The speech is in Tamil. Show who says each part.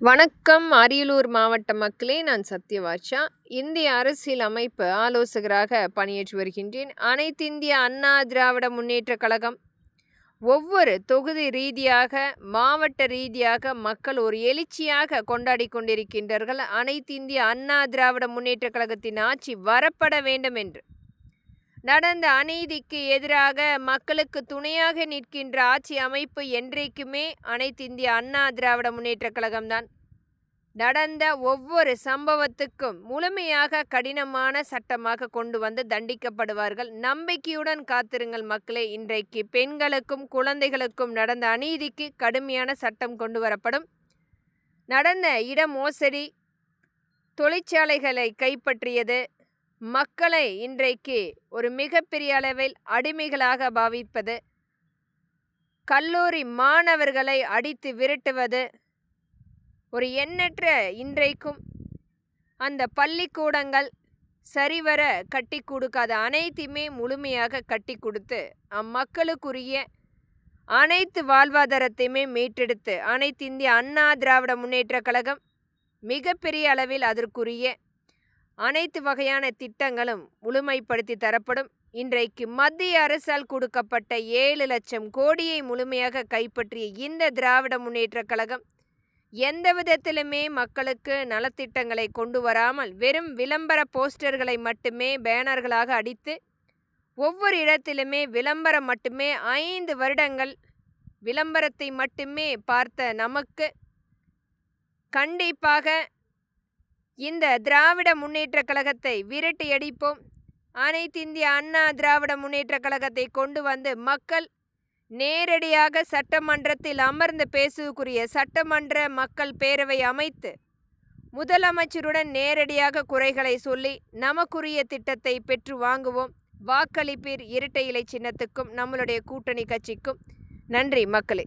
Speaker 1: வணக்கம் அரியலூர் மாவட்ட மக்களே, நான் சத்யவாச்சா. இந்திய அரசியல் அமைப்பு ஆலோசகராக பணியாற்றி வருகின்றேன். அனைத்திந்திய அண்ணா திராவிட முன்னேற்ற கழகம் ஒவ்வொரு தொகுதி ரீதியாக, மாவட்ட ரீதியாக மக்கள் ஒரு எழுச்சியாக கொண்டாடி கொண்டிருக்கின்றார்கள். அனைத்திந்திய அண்ணா திராவிட முன்னேற்ற கழகத்தின் ஆட்சி வரப்பட வேண்டும் என்று. நடந்த அநீதிக்கு எதிராக மக்களுக்கு துணையாக நிற்கின்ற ஆட்சி அமைப்பு என்றைக்குமே அனைத்திந்திய அண்ணா திராவிட முன்னேற்ற கழகம்தான். நடந்த ஒவ்வொரு சம்பவத்துக்கும் முழுமையாக கடினமான சட்டமாக கொண்டு வந்து தண்டிக்கப்படுவார்கள். நம்பிக்கையுடன் காத்திருங்கள் மக்களே. இன்றைக்கு பெண்களுக்கும் குழந்தைகளுக்கும் நடந்த அநீதிக்கு கடுமையான சட்டம் கொண்டு வரப்படும். நடந்த இட மோசடி, தொழிற்சாலைகளை கைப்பற்றியது, மக்களை இன்றைக்கு ஒரு மிகப்பெரிய அளவில் அடிமைகளாக பாவிப்பது, கல்லூரி மாணவர்களை அடித்து விரட்டுவது, ஒரு எண்ணற்ற இன்றைக்கும் அந்த பள்ளிக்கூடங்கள் சரிவர கட்டி கொடுக்காத அனைத்தையுமே முழுமையாக கட்டி கொடுத்து அம்மக்களுக்குரிய அனைத்து வாழ்வாதாரத்தையுமே மீட்டெடுத்து அனைத்து இந்திய அண்ணா திராவிட முன்னேற்ற கழகம் மிகப்பெரிய அளவில் அதற்குரிய அனைத்து வகையான திட்டங்களும் முழுமைப்படுத்தி தரப்படும். இன்றைக்கு மத்திய அரசால் கொடுக்கப்பட்ட 7 லட்சம் கோடியை முழுமையாக கைப்பற்றிய இந்த திராவிட முன்னேற்ற கழகம் எந்த விதத்திலுமே மக்களுக்கு நலத்திட்டங்களை கொண்டு வராமல் வெறும் விளம்பர போஸ்டர்களை மட்டுமே பேனர்களாக அடித்து ஒவ்வொரு இடத்திலுமே விளம்பரம் மட்டுமே 5 வருடங்கள் விளம்பரத்தை மட்டுமே பார்த்த நமக்கு கண்டிப்பாக இந்த திராவிட முன்னேற்ற கழகத்தை விரட்டியடிப்போம். அனைத்து இந்திய அண்ணா திராவிட முன்னேற்ற கழகத்தை கொண்டு வந்து மக்கள் நேரடியாக சட்டமன்றத்தில் அமர்ந்து பேசுவதற்குரிய சட்டமன்ற மக்கள் பேரவை அமைத்து முதலமைச்சருடன் நேரடியாக குறைகளை சொல்லி நமக்குரிய திட்டத்தை பெற்று வாங்குவோம். வாக்களிப்பீர் இரட்டை இலை சின்னத்துக்கும் நம்மளுடைய கூட்டணி கட்சிக்கும். நன்றி மக்களே.